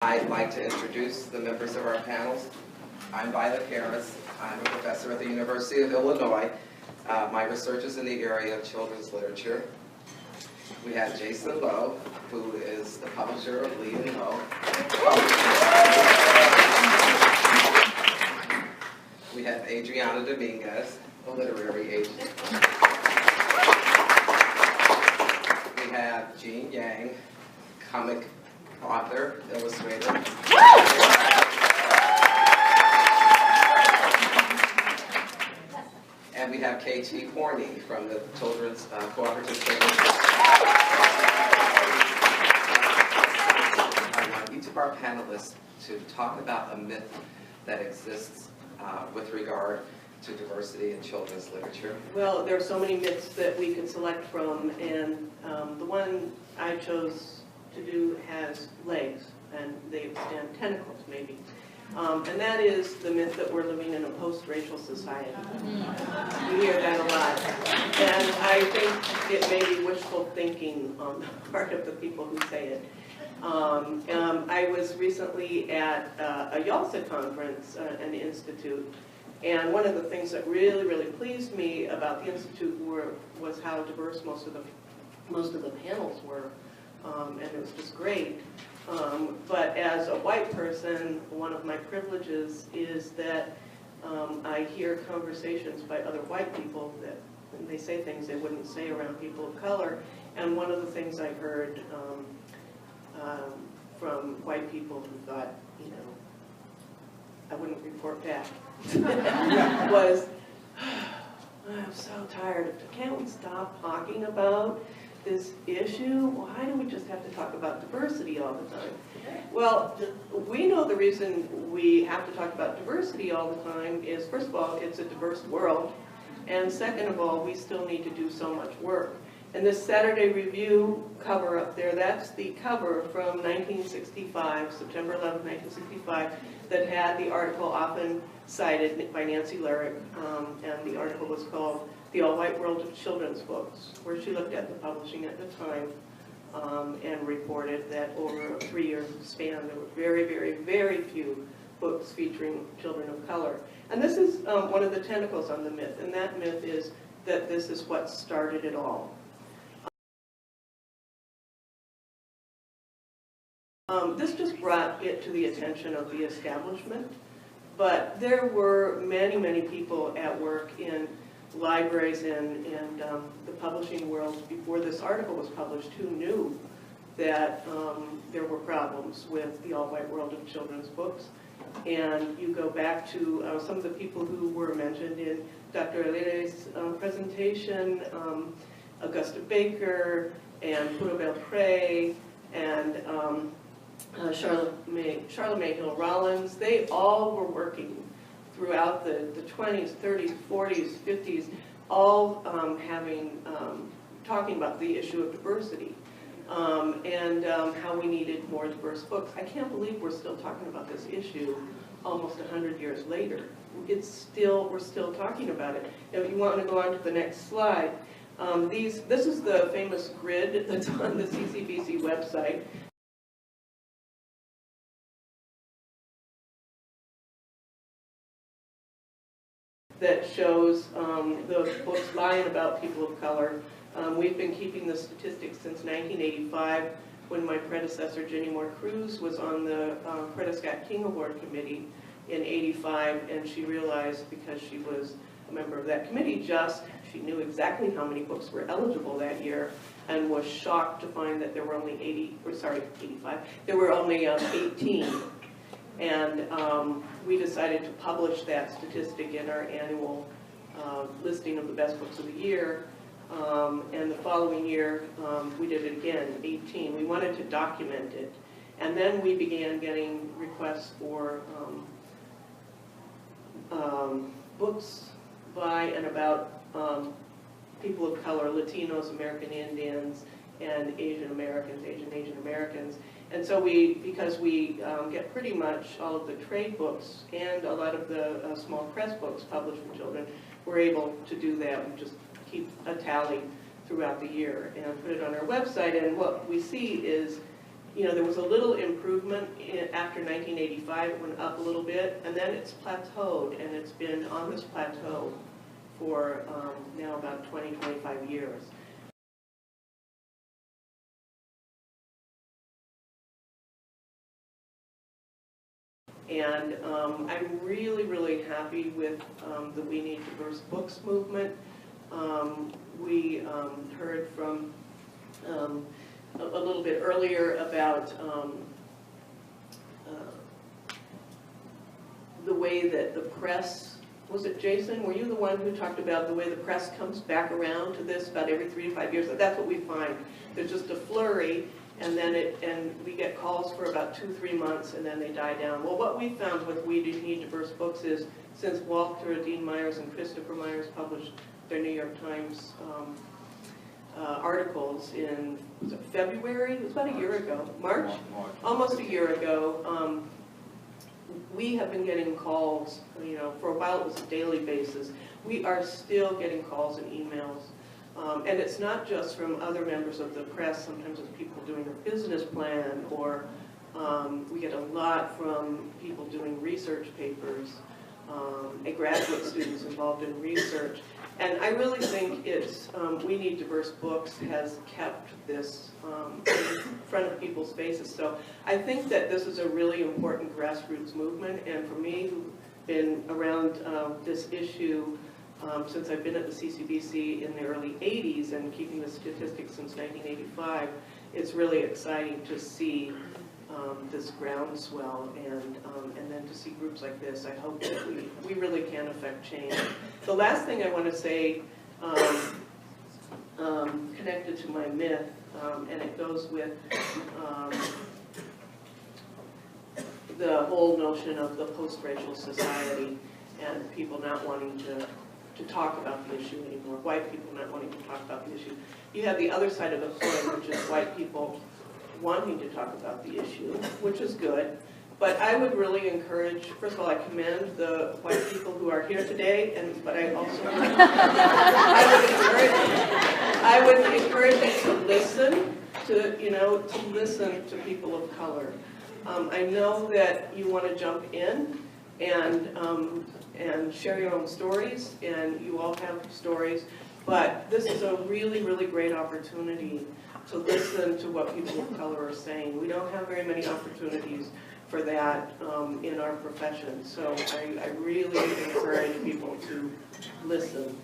I'd like to introduce the members of our panels. I'm Violet Harris. I'm a professor at the University of Illinois. My research is in the area of children's literature. We have Jason Lowe, who is the publisher of Lee and Lowe. We have Adriana Dominguez, a literary agent. We have Jean Yang, comic author, illustrator. And we have K.T. Horney from the Children's Cooperative. I want each of our panelists to talk about a myth that exists with regard to diversity in children's literature. Well, there are so many myths that we can select from, and the one I chose to do has legs, and they extend tentacles, maybe. And that is the myth that we're living in a post-racial society. We hear that a lot. And I think it may be wishful thinking on the part of the people who say it. I was recently at a YALSA conference, an institute, and one of the things that really, really pleased me about the institute was how diverse most of the panels were, and it was just great. But as a white person, one of my privileges is that I hear conversations by other white people that they say things they wouldn't say around people of color. And one of the things I heard from white people who thought, you know, I wouldn't report back, was, I'm so tired of, can't we stop talking about this issue? Why do we just have to talk about diversity all the time? Well, we know the reason we have to talk about diversity all the time is, first of all, it's a diverse world, and second of all, we still need to do so much work. And this Saturday Review cover up there, that's the cover from 1965, September 11, 1965, that had the article often cited by Nancy Lyric, and the article was called The All-White World of Children's Books, where she looked at the publishing at the time and reported that over a 3-year span, there were very, very, very few books featuring children of color. And this is one of the tentacles on the myth, and that myth is that this is what started it all. This just brought it to the attention of the establishment, but there were many, many people at work in libraries and the publishing world before this article was published who knew that there were problems with the all-white world of children's books. And you go back to some of the people who were mentioned in Dr. Alire's presentation, Augusta Baker and Puro Belpré and Charlemagne Hill Rollins. They all were working throughout the 20s, 30s, 40s, 50s, all talking about the issue of diversity and how we needed more diverse books. I can't believe we're still talking about this issue almost 100 years later. We're still talking about it. Now, if you want to go on to the next slide, this is the famous grid that's on the CCBC website. That shows the books by and about people of color. We've been keeping the statistics since 1985, when my predecessor, Jenny Moore Cruz, was on the Coretta Scott King Award Committee in '85, and she realized, because she was a member of that committee, she knew exactly how many books were eligible that year, and was shocked to find that there were only 85, there were only 18. And we decided to publish that statistic in our annual listing of the best books of the year. And the following year, we did it again, 18. We wanted to document it. And then we began getting requests for books by and about people of color, Latinos, American Indians, and Asian Americans, Asian Americans. And so because we get pretty much all of the trade books and a lot of the small press books published for children, we're able to do that. We just keep a tally throughout the year and put it on our website. And what we see is there was a little improvement after 1985, it went up a little bit, and then it's plateaued, and it's been on this plateau for now about 20, 25 years. And I'm really, really happy with the We Need Diverse Books movement. We heard from a little bit earlier about the way that the press, was it Jason? Were you the one who talked about the way the press comes back around to this about every 3 to 5 years? That's what we find. There's just a flurry, and then we get calls for about 2-3 months, and then they die down. Well, what we found with We Need Diverse Books is, since Walter Dean Myers and Christopher Myers published their New York Times articles in, was it February? It was about a year ago. March? Almost a year ago. We have been getting calls, for a while it was a daily basis. We are still getting calls and emails. And it's not just from other members of the press, sometimes it's people doing a business plan, or we get a lot from people doing research papers, graduate students involved in research. And I really think it's, We Need Diverse Books has kept this in front of people's faces. So I think that this is a really important grassroots movement, and for me, who've been around this issue since I've been at the CCBC in the early 80s and keeping the statistics since 1985, it's really exciting to see this groundswell, and then to see groups like this. I hope that we really can affect change. The last thing I want to say, connected to my myth, and it goes with the whole notion of the post-racial society and people not wanting to talk about the issue anymore, white people not wanting to talk about the issue. You have the other side of the coin, which is white people wanting to talk about the issue, which is good. But I would really encourage, first of all, I commend the white people who are here today, but I also I would encourage you to listen to listen to people of color. I know that you want to jump in and share your own stories, and you all have stories, but this is a really, really great opportunity to listen to what people of color are saying. We don't have very many opportunities for that in our profession, so I really encourage people to listen.